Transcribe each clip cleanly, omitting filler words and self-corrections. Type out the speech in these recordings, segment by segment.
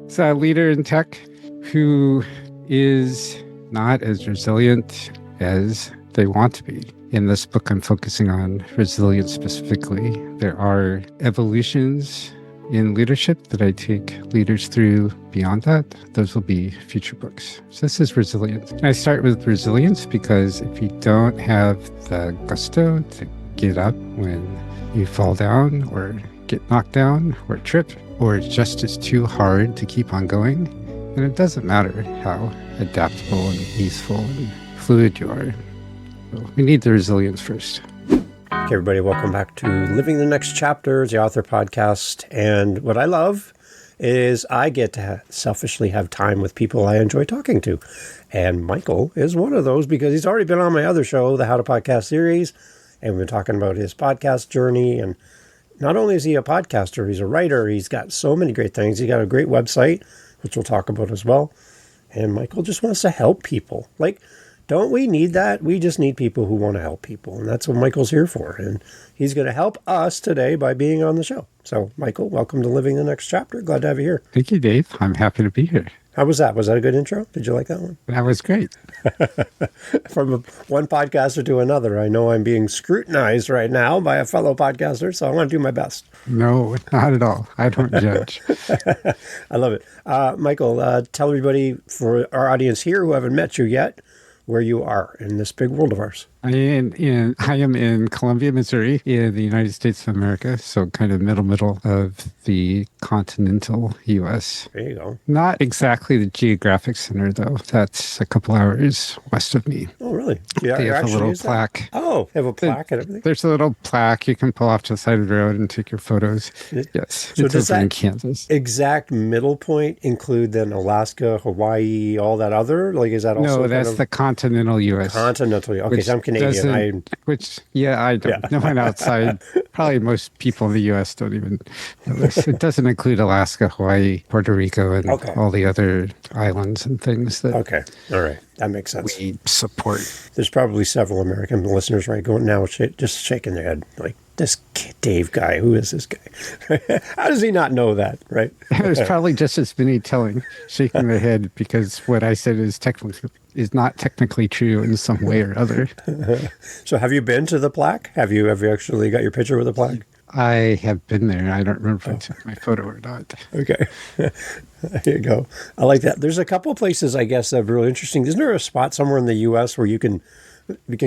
It's a leader in tech who is not as resilient as they want to be. In this book, I'm focusing on resilience specifically. There are evolutions in leadership that I take leaders through beyond that. Those will be future books. So this is resilience. And I start with resilience because if you don't have the gusto to get up when you fall down or get knocked down or trip, or it's just is too hard to keep on going, then it doesn't matter how adaptable and easeful and fluid you are. So we need the resilience first. Okay, everybody, welcome back to Living the Next Chapter, the author podcast. And what I love is I get to selfishly have time with people I enjoy talking to. And Michael is one of those because he's already been on my other show, the How to Podcast series. And we've been talking about his podcast journey. And not only is he a podcaster, he's a writer. He's got so many great things. He's got a great website, which we'll talk about as well. And Michael just wants to help people. Like, don't we need that? We just need people who want to help people. And that's what Michael's here for. And he's going to help us today by being on the show. So, Michael, welcome to Living the Next Chapter. Glad to have you here. Thank you, Dave. I'm happy to be here. How was that? Was that a good intro? Did you like that one? That was great. From one podcaster to another, I know I'm being scrutinized right now by a fellow podcaster, so I want to do my best. No, not at all. I don't judge. I love it. Michael, tell everybody, for our audience here who haven't met you yet, where you are in this big world of ours. I am in Columbia, Missouri, in the United States of America, so kind of middle of the continental U.S. There you go. Not exactly the geographic center, though. That's a couple hours west of me. Oh, really? Yeah, they have a little plaque. Oh, they have a plaque and everything? There's a little plaque you can pull off to the side of the road and take your photos. Yes, so it's does over that in Kansas. Exact middle point include then Alaska, Hawaii, all that other? Like, is that also No, that's the continental U.S. Continental. Okay, so I'm Canadian. I don't. Yeah. No one outside. Probably most people in the U.S. don't even know this. It doesn't include Alaska, Hawaii, Puerto Rico, and all the other islands and things that Okay. All right. That makes sense. we support. There's probably several American listeners, right, going now just shaking their head like, this Dave guy, who is this guy? How does he not know that, right? There's probably just as many shaking their head because what I said is not technically true in some way or other. So have you been to the plaque? Have you actually got your picture with the plaque? I have been there. I don't remember if I took my photo or not. Okay. There you go. I like that. There's a couple places, I guess, that are really interesting. Isn't there a spot somewhere in the U.S. where you can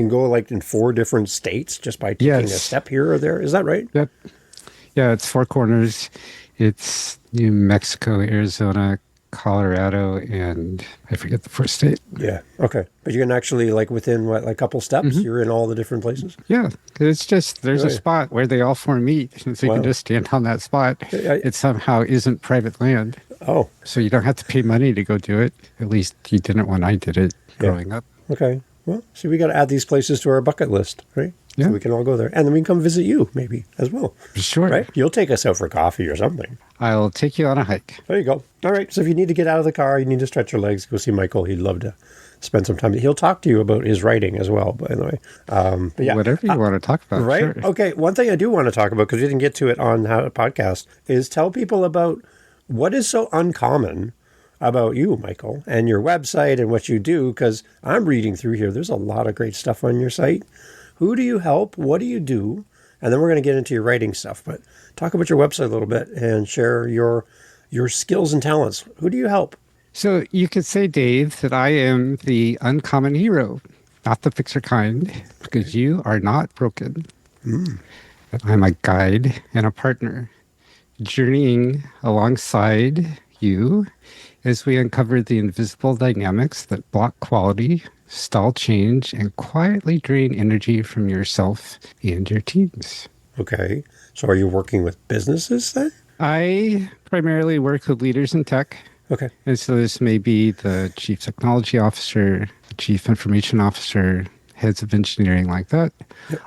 go like in 4 different states just by taking a step here or there? Is that right? Yep. Yeah, it's 4 corners. It's New Mexico, Arizona, Colorado, and I forget the first state. Yeah. Okay. But you can actually, like, within like a couple steps, you're in all the different places? Yeah. It's just, there's a spot where they all 4 meet. And so you can just stand on that spot. It somehow isn't private land. Oh. So you don't have to pay money to go do it. At least you didn't when I did it growing up. Okay. Well, see, we got to add these places to our bucket list, right? Yeah. So we can all go there. And then we can come visit you, maybe, as well. Sure. Right? You'll take us out for coffee or something. I'll take you on a hike. There you go. All right. So if you need to get out of the car, you need to stretch your legs, go see Michael. He'd love to spend some time. He'll talk to you about his writing as well, by the way. But yeah. Whatever you want to talk about. Right? Sure. Okay. One thing I do want to talk about, because we didn't get to it on How to Podcast, is tell people about what is so uncommon about you, Michael, and your website and what you do, because I'm reading through here. There's a lot of great stuff on your site. Who do you help? What do you do? And then we're going to get into your writing stuff. But talk about your website a little bit and share your skills and talents. Who do you help? So you could say, Dave, that I am the uncommon hero, not the fixer kind, because you are not broken. I'm a guide and a partner, journeying alongside you as we uncover the invisible dynamics that block quality, stall change, and quietly drain energy from yourself and your teams. Okay. So are you working with businesses then? I primarily work with leaders in tech. Okay. And so this may be the chief technology officer, the chief information officer, heads of engineering like that,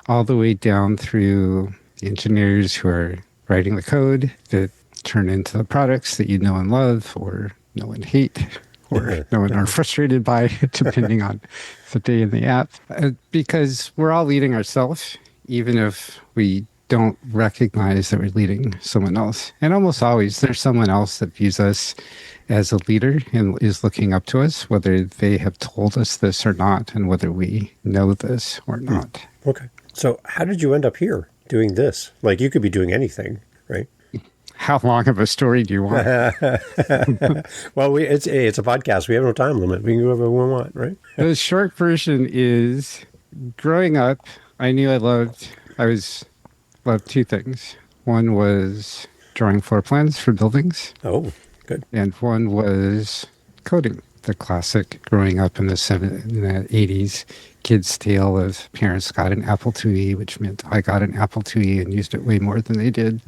all the way down through the engineers who are writing the code that turn into the products that you know and love or know and hate or know and are frustrated by, depending on the day in the app. Because we're all leading ourselves, even if we don't recognize that we're leading someone else. And almost always there's someone else that views us as a leader and is looking up to us, whether they have told us this or not, and whether we know this or not. Okay. So how did you end up here doing this? Like, you could be doing anything, right? How long of a story do you want? Well, it's a podcast. We have no time limit. We can do whatever we want, right? The short version is, growing up, I knew loved two things. One was drawing floor plans for buildings. Oh, good. And one was coding. The classic growing up in the 80s kid's tale of parents got an Apple IIe, which meant I got an Apple IIe and used it way more than they did.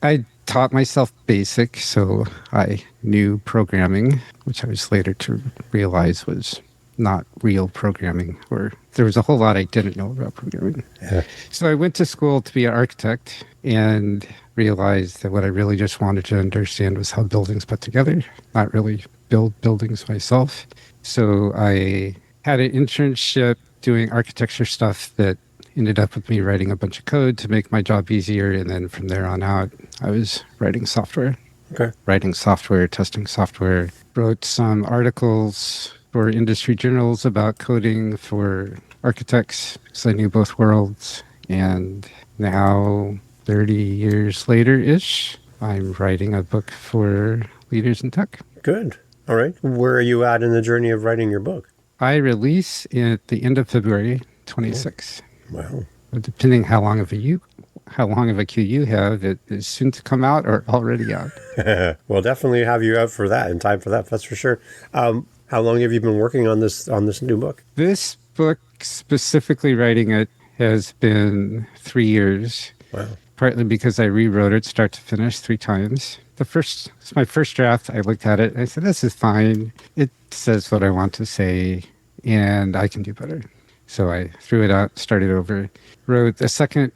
I taught myself BASIC, so I knew programming, which I was later to realize was not real programming, or there was a whole lot I didn't know about programming. Yeah. So I went to school to be an architect and realized that what I really just wanted to understand was how buildings put together, not really build buildings myself. So I had an internship doing architecture stuff that ended up with me writing a bunch of code to make my job easier. And then from there on out, I was writing software. Okay. Writing software, testing software, wrote some articles for industry journals about coding for architects because I knew both worlds. And now, 30 years later-ish, I'm writing a book for leaders in tech. Good. All right. Where are you at in the journey of writing your book? I release at the end of February 26. Wow. Depending how long of a queue you have, it is soon to come out or already out. We'll definitely have you out for that, in time for that, that's for sure. How long have you been working on this new book? This book, specifically writing it, has been 3 years. Wow. Partly because I rewrote it start to finish 3 times. It's my first draft. I looked at it and I said, this is fine. It says what I want to say and I can do better. So I threw it out, started over, wrote a second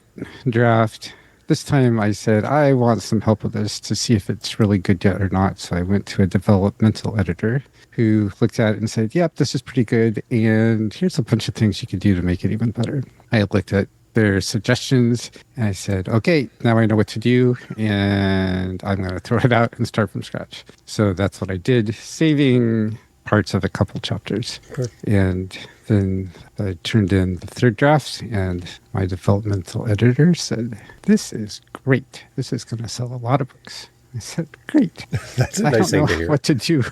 draft. This time I said, I want some help with this to see if it's really good yet or not. So I went to a developmental editor who looked at it and said, yep, this is pretty good. And here's a bunch of things you can do to make it even better. I looked at their suggestions and I said, okay, now I know what to do and I'm going to throw it out and start from scratch. So that's what I did, saving parts of a couple chapters. Okay. And then I turned in the third draft and my developmental editor said, this is great. This is going to sell a lot of books. I said, great. That's a nice thing to hear. I don't know what to do.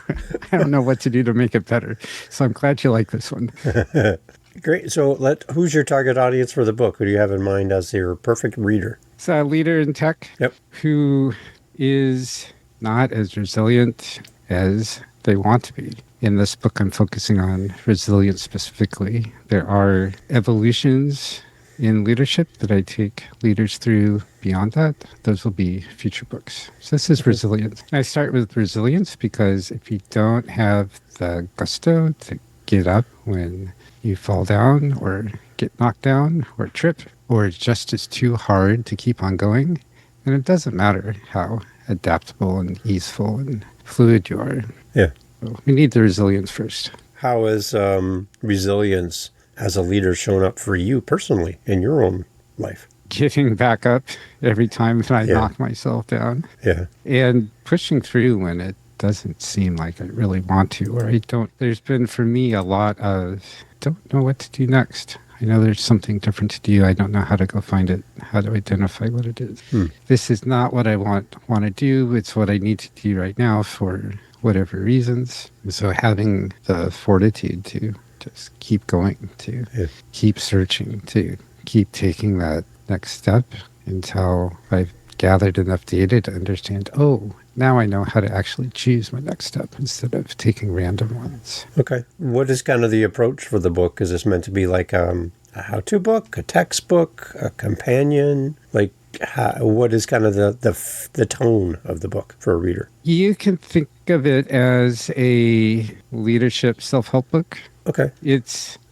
I don't know what to do to make it better. So I'm glad you like this one. Great. So who's your target audience for the book? Who do you have in mind as your perfect reader? It's a leader in tech who is not as resilient as they want to be. In this book, I'm focusing on resilience specifically. There are evolutions in leadership that I take leaders through beyond that. Those will be future books. So this is resilience. I start with resilience because if you don't have the gusto to get up when you fall down or get knocked down or trip, or it just is too hard to keep on going, then it doesn't matter how adaptable and easeful and fluid you are. Yeah. So we need the resilience first. How has resilience as a leader shown up for you personally in your own life? Getting back up every time that I knock myself down. Yeah. And pushing through when it doesn't seem like I really want to, or I don't. There's been for me a lot of don't know what to do next. I know there's something different to do. I don't know how to go find it, how to identify what it is. This is not what I want to do. It's what I need to do right now for whatever reasons. And so having the fortitude to just keep going, to keep searching, to keep taking that next step until I've gathered enough data to understand, now I know how to actually choose my next step instead of taking random ones. Okay. What is kind of the approach for the book? Is this meant to be like a how-to book, a textbook, a companion? Like, what is kind of the tone of the book for a reader? You can think of it as a leadership self-help book. Okay.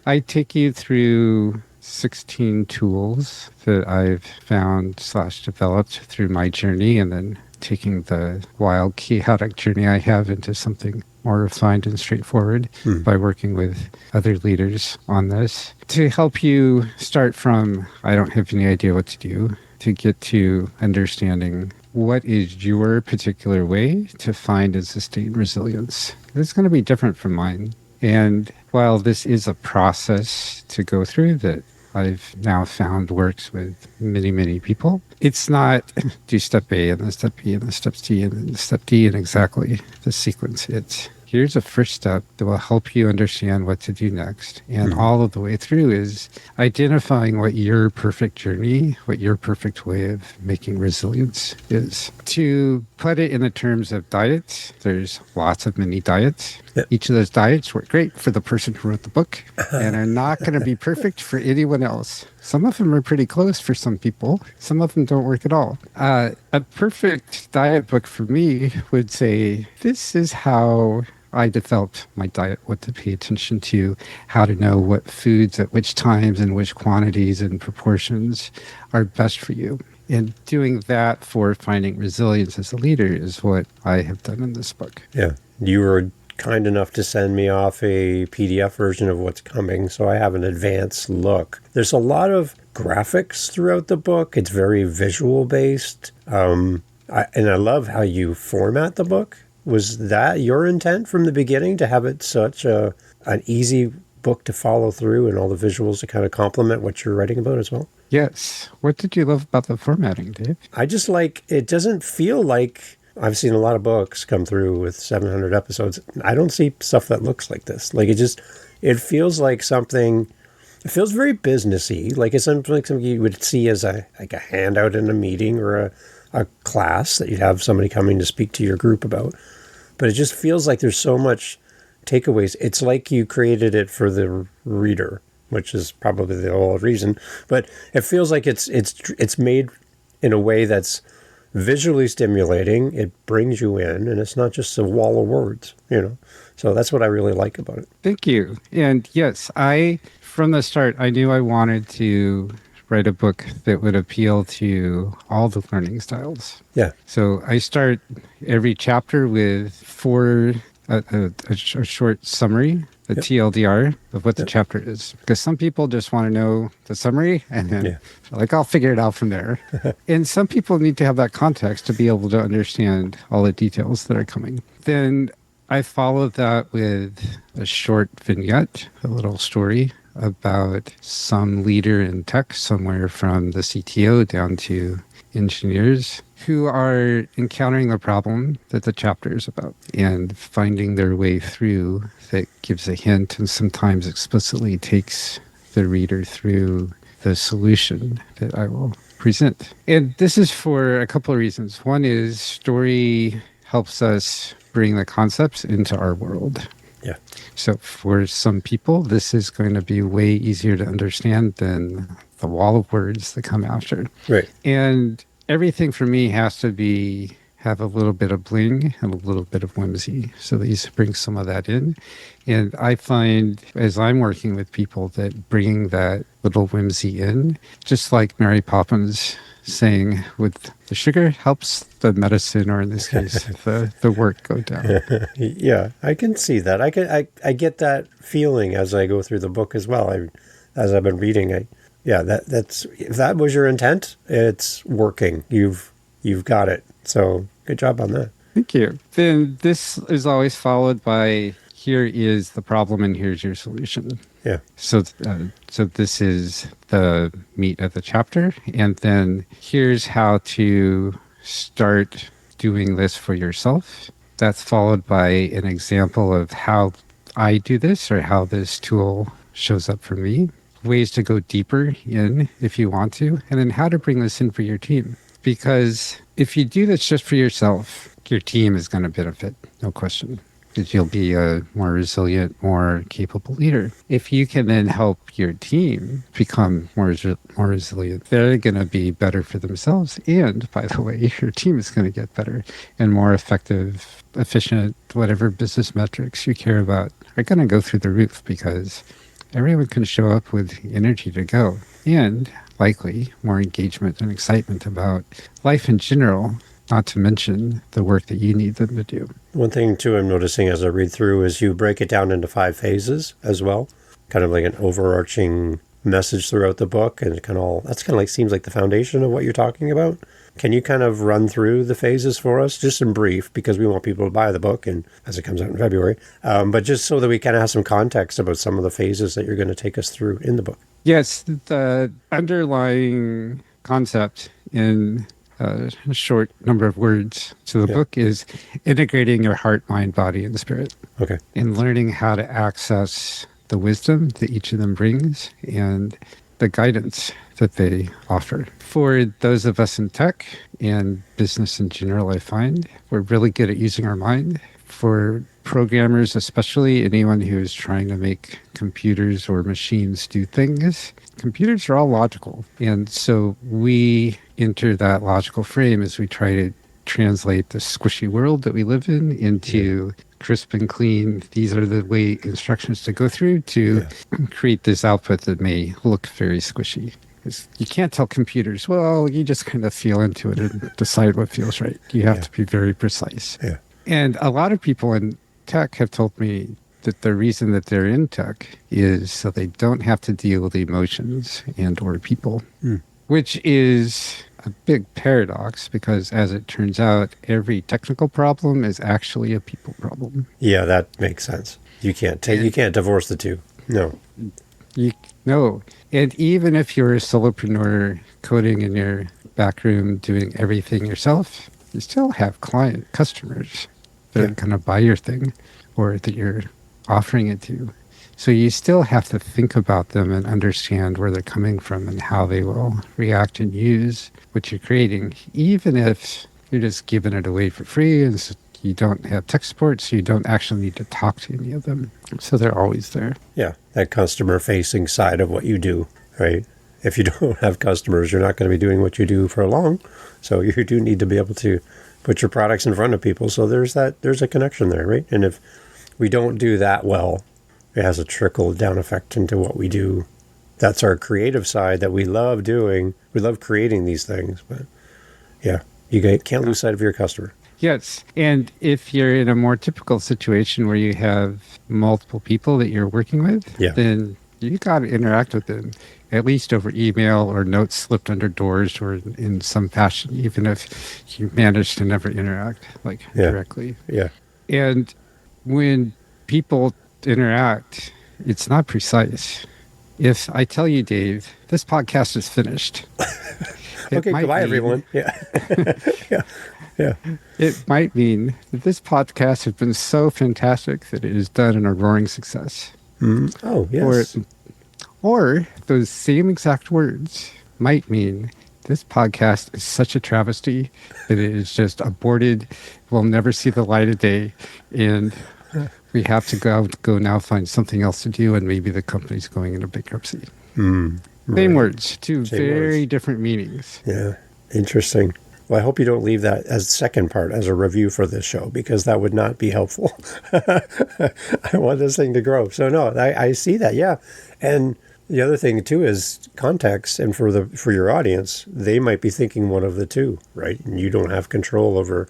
I take you through 16 tools that I've found / developed through my journey, and then taking the wild, chaotic journey I have into something more refined and straightforward by working with other leaders on this to help you start from, I don't have any idea what to do, to get to understanding what is your particular way to find and sustain resilience. It's going to be different from mine. And while this is a process to go through that I've now found works with many, many people, it's not do step A and then step B and then step C and then step D in exactly the sequence. It's here's a first step that will help you understand what to do next. And all of the way through is identifying what your perfect journey, what your perfect way of making resilience is. To put it in the terms of diets, there's lots of mini diets. Yep. Each of those diets work great for the person who wrote the book and are not going to be perfect for anyone else. Some of them are pretty close for some people. Some of them don't work at all. A perfect diet book for me would say, this is how I developed my diet, what to pay attention to, how to know what foods at which times and which quantities and proportions are best for you. And doing that for finding resilience as a leader is what I have done in this book. Yeah. You were kind enough to send me off a PDF version of what's coming, so I have an advanced look. There's a lot of graphics throughout the book. It's very visual based. And I love how you format the book. Was that your intent from the beginning, to have it such an easy book to follow through and all the visuals to kind of complement what you're writing about as well? Yes. What did you love about the formatting, Dave? I just like, it doesn't feel like, I've seen a lot of books come through with 700 episodes. I don't see stuff that looks like this. Like it feels like something, it feels very businessy. Like it's something you would see as a handout in a meeting or a class that you'd have somebody coming to speak to your group about. But it just feels like there's so much takeaways. It's like you created it for the reader, which is probably the whole reason. But it feels like it's made in a way that's visually stimulating. It brings you in, and it's not just a wall of words, So that's what I really like about it. Thank you. And yes, from the start, I knew I wanted to write a book that would appeal to all the learning styles. Yeah. So I start every chapter with a short summary, a TLDR of what the chapter is. Because some people just want to know the summary and then I'll figure it out from there. And some people need to have that context to be able to understand all the details that are coming. Then I follow that with a short vignette, a little story about some leader in tech, somewhere from the CTO down to engineers, who are encountering the problem that the chapter is about and finding their way through that gives a hint and sometimes explicitly takes the reader through the solution that I will present. And this is for a couple of reasons. One is story helps us bring the concepts into our world. Yeah. So for some people, this is going to be way easier to understand than the wall of words that come after. Right. And everything for me has to have a little bit of bling and a little bit of whimsy. So these bring some of that in. And I find as I'm working with people that bringing that little whimsy in, just like Mary Poppins saying with the sugar helps the medicine, or in this case, the work go down. Yeah, I can see that. I get that feeling as I go through the book as well. As I've been reading, that's if that was your intent, it's working. You've got it. So good job on that. Thank you. Then this is always followed by, here is the problem and here's your solution. Yeah. So this is the meat of the chapter. And then here's how to start doing this for yourself. That's followed by an example of how I do this or how this tool shows up for me. Ways to go deeper in if you want to. And then how to bring this in for your team. Because if you do this just for yourself, your team is going to benefit, no question. Because you'll be a more resilient, more capable leader. If you can then help your team become more resilient, they're going to be better for themselves. And by the way, your team is going to get better and more effective, efficient, whatever business metrics you care about are going to go through the roof because everyone can show up with energy to go and likely more engagement and excitement about life in general. Not to mention the work that you need them to do. One thing, too, I'm noticing as I read through is you break it down into 5 phases as well. Kind of like an overarching message throughout the book, and that's kind of like seems like the foundation of what you're talking about. Can you kind of run through the phases for us, just in brief, because we want people to buy the book and as it comes out in February, but just so that we kind of have some context about some of the phases that you're going to take us through in the book. Yes, the underlying concept in a short number of words to the book is integrating your heart, mind, body, and spirit. Okay. And learning how to access the wisdom that each of them brings and the guidance that they offer. For those of us in tech and business in general, I find we're really good at using our mind. For programmers, especially anyone who is trying to make computers or machines do things, computers are all logical. And so we enter that logical frame as we try to translate the squishy world that we live in into crisp and clean. These are the way instructions to go through to create this output that may look very squishy. Because you can't tell computers, well, you just kind of feel into it and decide what feels right. You have to be very precise. Yeah. And a lot of people in tech have told me that the reason that they're in tech is so they don't have to deal with emotions and or people, which is a big paradox because, as it turns out, every technical problem is actually a people problem. Yeah, that makes sense. You can't divorce the two. No. No. And even if you're a solopreneur coding in your back room doing everything yourself, you still have customers that are going to buy your thing or that you're offering it to. So you still have to think about them and understand where they're coming from and how they will react and use what you're creating, even if you're just giving it away for free and so you don't have tech support, so you don't actually need to talk to any of them. So they're always there. Yeah, that customer-facing side of what you do, right? If you don't have customers, you're not going to be doing what you do for long. So you do need to be able to put your products in front of people. So there's a connection there, right? And if we don't do that well, it has a trickle-down effect into what we do. That's our creative side that we love doing. We love creating these things. But yeah, you can't lose sight of your customer. Yes. And if you're in a more typical situation where you have multiple people that you're working with, then you got to interact with them, at least over email or notes slipped under doors or in some fashion, even if you manage to never interact directly. Yeah. And when people interact, it's not precise. If I tell you, Dave, this podcast is finished. Okay, goodbye, everyone. Yeah. Yeah. It might mean that this podcast has been so fantastic that it is done in a roaring success. Oh, yes. Or those same exact words might mean this podcast is such a travesty that it is just aborted, will never see the light of day, and we have to go now find something else to do, and maybe the company's going into bankruptcy. Same words, two very different meanings. Yeah, interesting. Well, I hope you don't leave that as the second part, as a review for this show, because that would not be helpful. I want this thing to grow. So no, I see that, yeah. And the other thing too is context, and for your audience, they might be thinking one of the two, right? And you don't have control over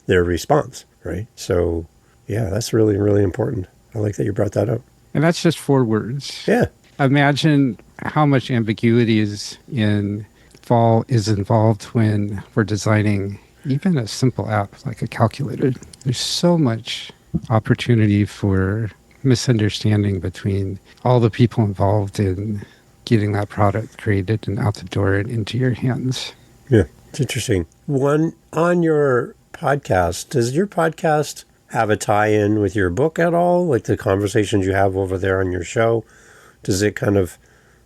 their response, right? So yeah, that's really, really important. I like that you brought that up. And that's just 4 words. Yeah. Imagine how much ambiguity is involved when we're designing even a simple app like a calculator. There's so much opportunity for misunderstanding between all the people involved in getting that product created and out the door and into your hands. Yeah, it's interesting. One, on your podcast, does your podcast have a tie-in with your book at all? Like the conversations you have over there on your show? Does it kind of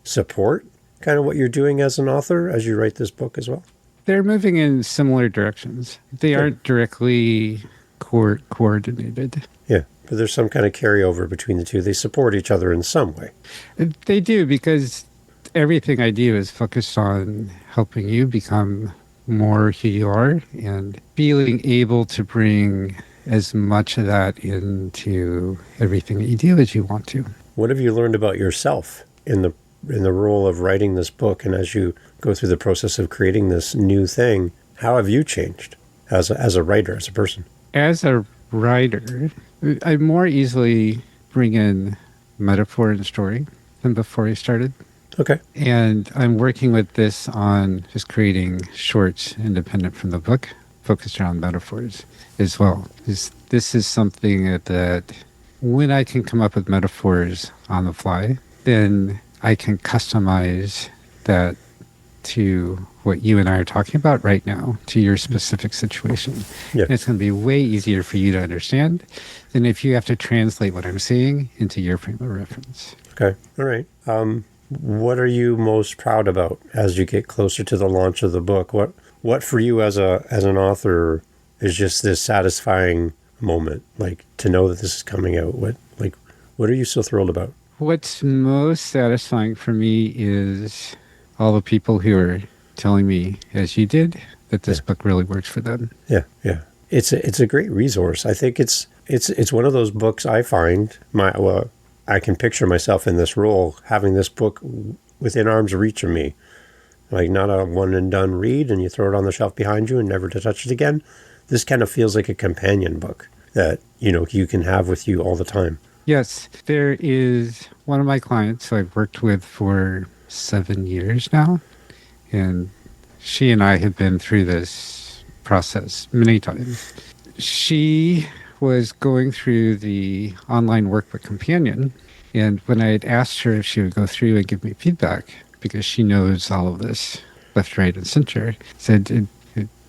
support kind of what you're doing as an author as you write this book as well? They're moving in similar directions. They aren't directly coordinated. Yeah, but there's some kind of carryover between the two. They support each other in some way. They do, because everything I do is focused on helping you become more who you are and being able to bring as much of that into everything that you do as you want to. What have you learned about yourself in the role of writing this book, and as you go through the process of creating this new thing? How have you changed as a writer, as a person? As a writer, I more easily bring in metaphor and story than before I started. Okay. And I'm working with this on just creating shorts independent from the book, focused around metaphors as well. This is something that when I can come up with metaphors on the fly, then I can customize that to what you and I are talking about right now, to your specific situation. Yeah. And it's going to be way easier for you to understand than if you have to translate what I'm saying into your frame of reference. Okay. All right. What are you most proud about as you get closer to the launch of the book? What for you as an author is just this satisfying moment, like to know that this is coming out? What are you so thrilled about? What's most satisfying for me is all the people who are telling me, as you did, that this book really works for them. Yeah, yeah. It's a great resource. I think it's one of those books I find I can picture myself in this role, having this book within arm's reach of me. Like not a one and done read and you throw it on the shelf behind you and never to touch it again. This kind of feels like a companion book that, you can have with you all the time. Yes, there is one of my clients who I've worked with for 7 years now, and she and I have been through this process many times. She was going through the online workbook companion, and when I had asked her if she would go through and give me feedback, because she knows all of this left, right, and center, said,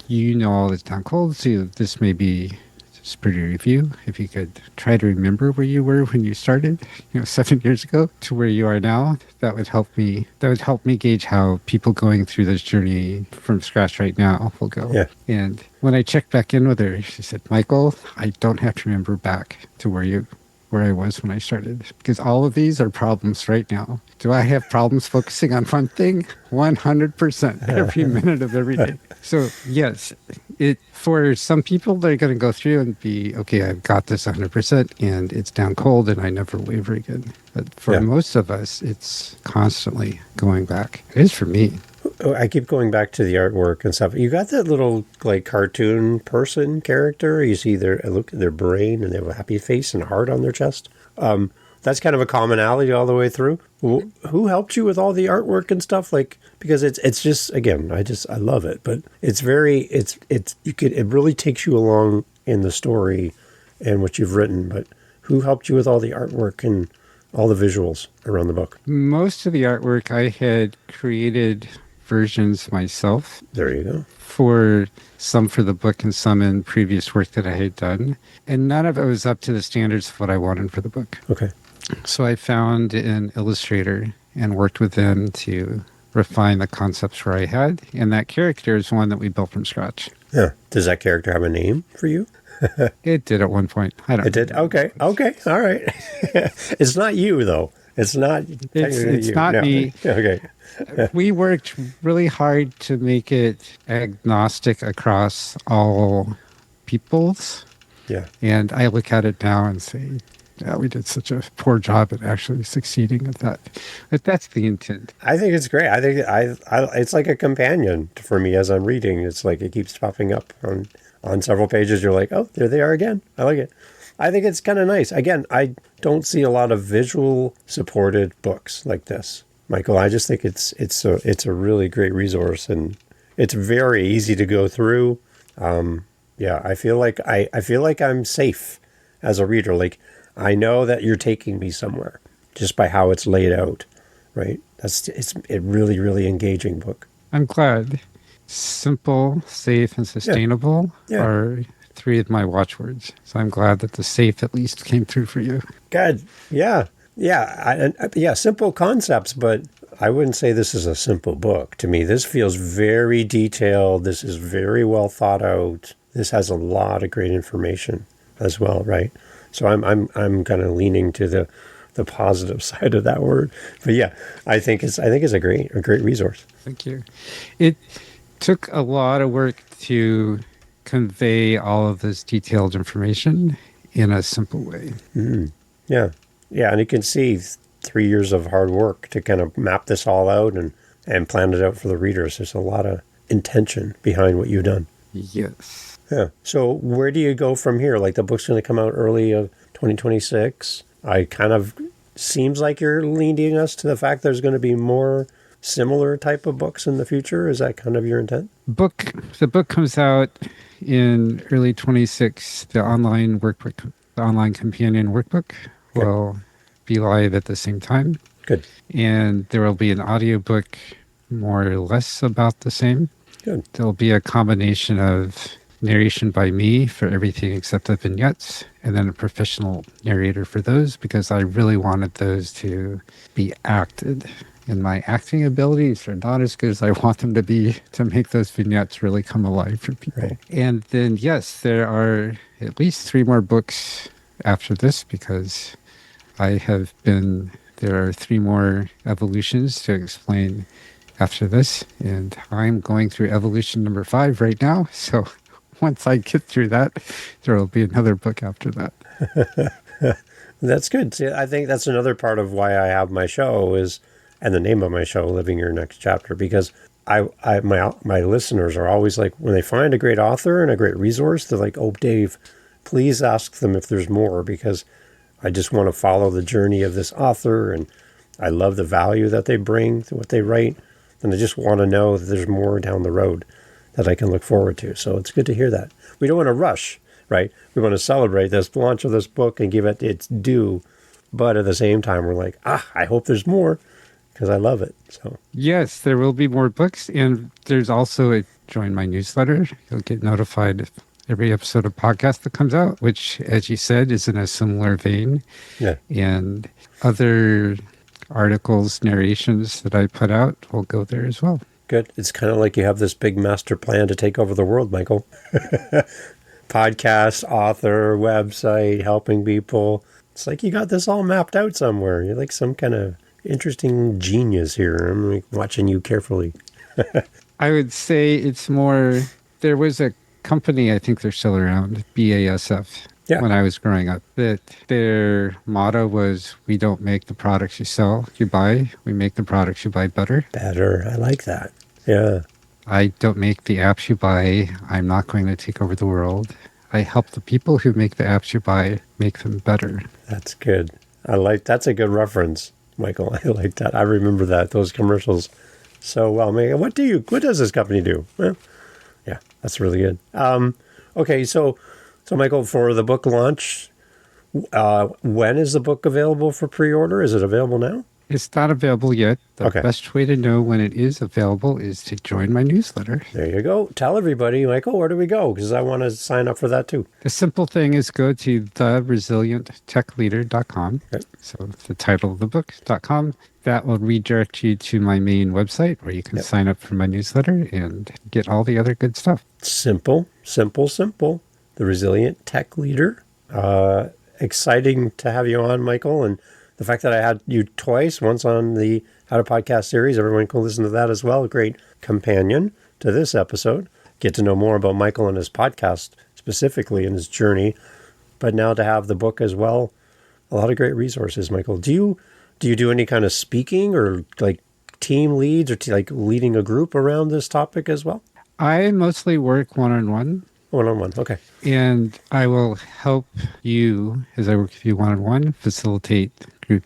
you know all this down cold, so this may be just pretty review. If you could try to remember where you were when you started, 7 years ago to where you are now, that would help me. That would help me gauge how people going through this journey from scratch right now will go. Yeah. And when I checked back in with her, she said, Michael, I don't have to remember back to where I was when I started, because all of these are problems right now. Do I have problems focusing on one thing? 100% every minute of every day. So yes, for some people, they're going to go through and be, okay, I've got this 100% and it's down cold and I never waver again. But for most of us, it's constantly going back. It is for me. I keep going back to the artwork and stuff. You got that little cartoon person character. You see look at their brain and they have a happy face and a heart on their chest. That's kind of a commonality all the way through. Who helped you with all the artwork and stuff? Because it's just, again, I love it, but it really takes you along in the story and what you've written. But who helped you with all the artwork and all the visuals around the book? Most of the artwork I had created versions myself. There you go. For the book and some in previous work that I had done. And none of it was up to the standards of what I wanted for the book. Okay. So I found an illustrator and worked with them to refine the concepts where I had. And that character is one that we built from scratch. Yeah. Does that character have a name for you? It did at one point. I don't know. It did? Okay. Okay. All right. It's not you, though. It's not. It's not me. Okay. We worked really hard to make it agnostic across all peoples. Yeah. And I look at it now and say, yeah, we did such a poor job at actually succeeding at that. But that's the intent. I think it's great. I think it's like a companion for me as I'm reading. It's like it keeps popping up on several pages. You're like, oh, there they are again. I like it. I think it's kind of nice. Again, I don't see a lot of visual supported books like this, Michael. I just think it's a really great resource and it's very easy to go through. I feel like I'm safe as a reader. Like I know that you're taking me somewhere just by how it's laid out, right? It's a really, really engaging book. I'm glad. Simple, safe, and sustainable are three of my watchwords. So I'm glad that the safe at least came through for you. Good. Yeah. Yeah. Simple concepts, but I wouldn't say this is a simple book. To me, this feels very detailed. This is very well thought out. This has a lot of great information as well, right? So I'm kind of leaning to the positive side of that word. But yeah, I think it's a great resource. Thank you. It took a lot of work to convey all of this detailed information in a simple way. Mm-hmm. Yeah. Yeah. And you can see 3 years of hard work to kind of map this all out and plan it out for the readers. There's a lot of intention behind what you've done. Yes. Yeah. So where do you go from here? Like the book's going to come out early of 2026. I kind of seems like you're leading us to the fact there's going to be more similar type of books in the future. Is that kind of your intent? The book comes out in early 26. The online workbook, the online companion workbook will be live at the same time. Good. And there will be an audiobook more or less about the same. Good. There'll be a combination of narration by me for everything except the vignettes, and then a professional narrator for those, because I really wanted those to be acted. And my acting abilities are not as good as I want them to be to make those vignettes really come alive for people. Right. And then, yes, there are at least 3 more books after this, because there are 3 more evolutions to explain after this. And I'm going through evolution number 5 right now. So once I get through that, there will be another book after that. That's good. See, I think that's another part of why I have my show and the name of my show, Living Your Next Chapter, because my listeners are always like, when they find a great author and a great resource, they're like, oh, Dave, please ask them if there's more, because I just want to follow the journey of this author, and I love the value that they bring to what they write, and I just want to know that there's more down the road that I can look forward to. So it's good to hear that. We don't want to rush, right? We want to celebrate this launch of this book and give it its due, but at the same time, we're like, I hope there's more, because I love it. So yes, there will be more books, and there's also join my newsletter. You'll get notified of every episode of podcast that comes out, which, as you said, is in a similar vein. Yeah. And other articles, narrations that I put out will go there as well. Good. It's kind of like you have this big master plan to take over the world, Michael. Podcast, author, website, helping people. It's like you got this all mapped out somewhere. You're like some kind of interesting genius here. I'm like watching you carefully. I would say it's more, there was a company, I think they're still around, BASF, when I was growing up, that their motto was, we don't make the products you buy, we make the products you buy better. Better. I like that. Yeah. I don't make the apps you buy. I'm not going to take over the world. I help the people who make the apps you buy make them better. That's good. That's a good reference, Michael. I like that. I remember those commercials so well. Man, what does this company do? Well, yeah, that's really good. Okay, so Michael, for the book launch, when is the book available for pre-order? Is it available now? It's not available yet. The best way to know when it is available is to join my newsletter. There you go. Tell everybody, Michael, where do we go? Because I want to sign up for that too. The simple thing is go to theresilienttechleader.com. Okay. So the title of the book.com. That will redirect you to my main website where you can sign up for my newsletter and get all the other good stuff. Simple, simple, simple. The Resilient Tech Leader. Exciting to have you on, Michael, and the fact that I had you twice, once on the How to Podcast series, everyone can listen to that as well. A great companion to this episode. Get to know more about Michael and his podcast, specifically in his journey. But now to have the book as well, a lot of great resources, Michael. Do you do any kind of speaking or like team leads or like leading a group around this topic as well? I mostly work one-on-one. One-on-one, okay. And I will help you, as I work with you one-on-one, facilitate group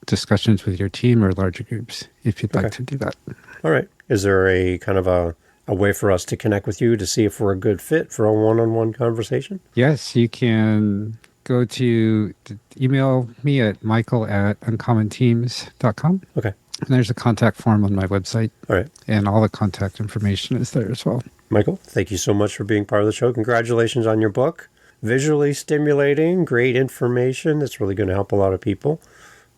discussions with your team or larger groups, if you'd like to do that. All right. Is there a kind of a way for us to connect with you to see if we're a good fit for a one-on-one conversation? Yes, you can go to email me at michael@uncommonteams.com. Okay. And there's a contact form on my website. All right. And all the contact information is there as well. Michael, thank you so much for being part of the show. Congratulations on your book. Visually stimulating, great information. That's really going to help a lot of people.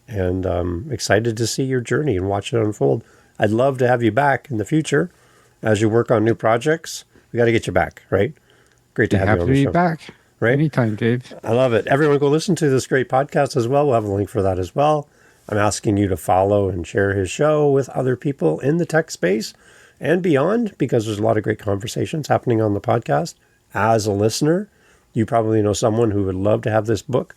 And I'm excited to see your journey and watch it unfold. I'd love to have you back in the future as you work on new projects. We got to get you back, right? Great to have you on the show. Happy to be back. Right? Anytime, Dave. I love it. Everyone go listen to this great podcast as well. We'll have a link for that as well. I'm asking you to follow and share his show with other people in the tech space and beyond, because there's a lot of great conversations happening on the podcast. As a listener, you probably know someone who would love to have this book.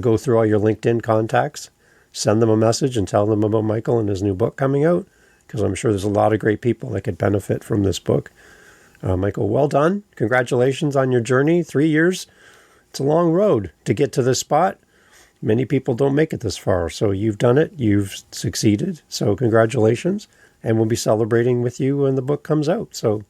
Go through all your LinkedIn contacts, send them a message and tell them about Michael and his new book coming out, because I'm sure there's a lot of great people that could benefit from this book. Michael, well done. Congratulations on your journey. 3 years. It's a long road to get to this spot, many people don't make it this far. So you've done it. You've succeeded. So congratulations. And we'll be celebrating with you when the book comes out. So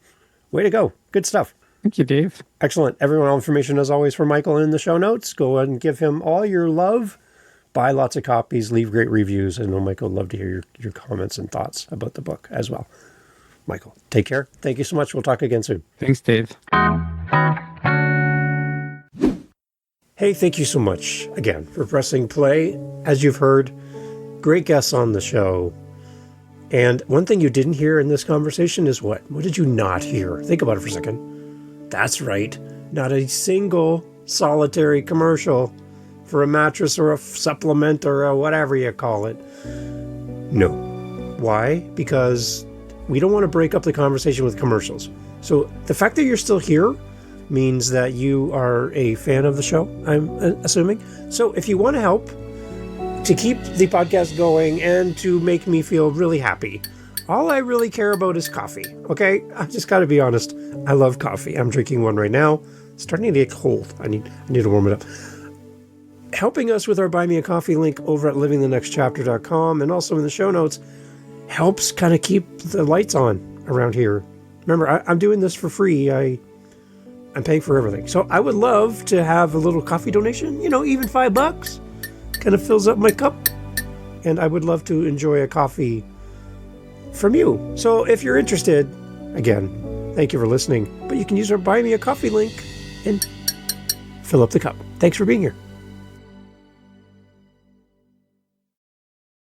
way to go. Good stuff. Thank you, Dave. Excellent. Everyone, all information as always for Michael in the show notes. Go ahead and give him all your love. Buy lots of copies. Leave great reviews. I know Michael would love to hear your comments and thoughts about the book as well. Michael, take care. Thank you so much. We'll talk again soon. Thanks, Dave. Hey, thank you so much again for pressing play. As you've heard, great guests on the show. And one thing you didn't hear in this conversation is what? What did you not hear? Think about it for a second. That's right. Not a single solitary commercial for a mattress or a supplement or a whatever you call it. No. Why? Because we don't want to break up the conversation with commercials. So the fact that you're still here means that you are a fan of the show, I'm assuming. So if you want to help to keep the podcast going and to make me feel really happy, all I really care about is coffee, okay? I just got to be honest. I love coffee. I'm drinking one right now. It's starting to get cold. I need to warm it up. Helping us with our Buy Me a Coffee link over at livingthenextchapter.com and also in the show notes helps kind of keep the lights on around here. Remember, I'm doing this for free. I'm paying for everything. So I would love to have a little coffee donation, even $5 kind of fills up my cup. And I would love to enjoy a coffee from you. So if you're interested, again, thank you for listening. But you can use our Buy Me a Coffee link and fill up the cup. Thanks for being here.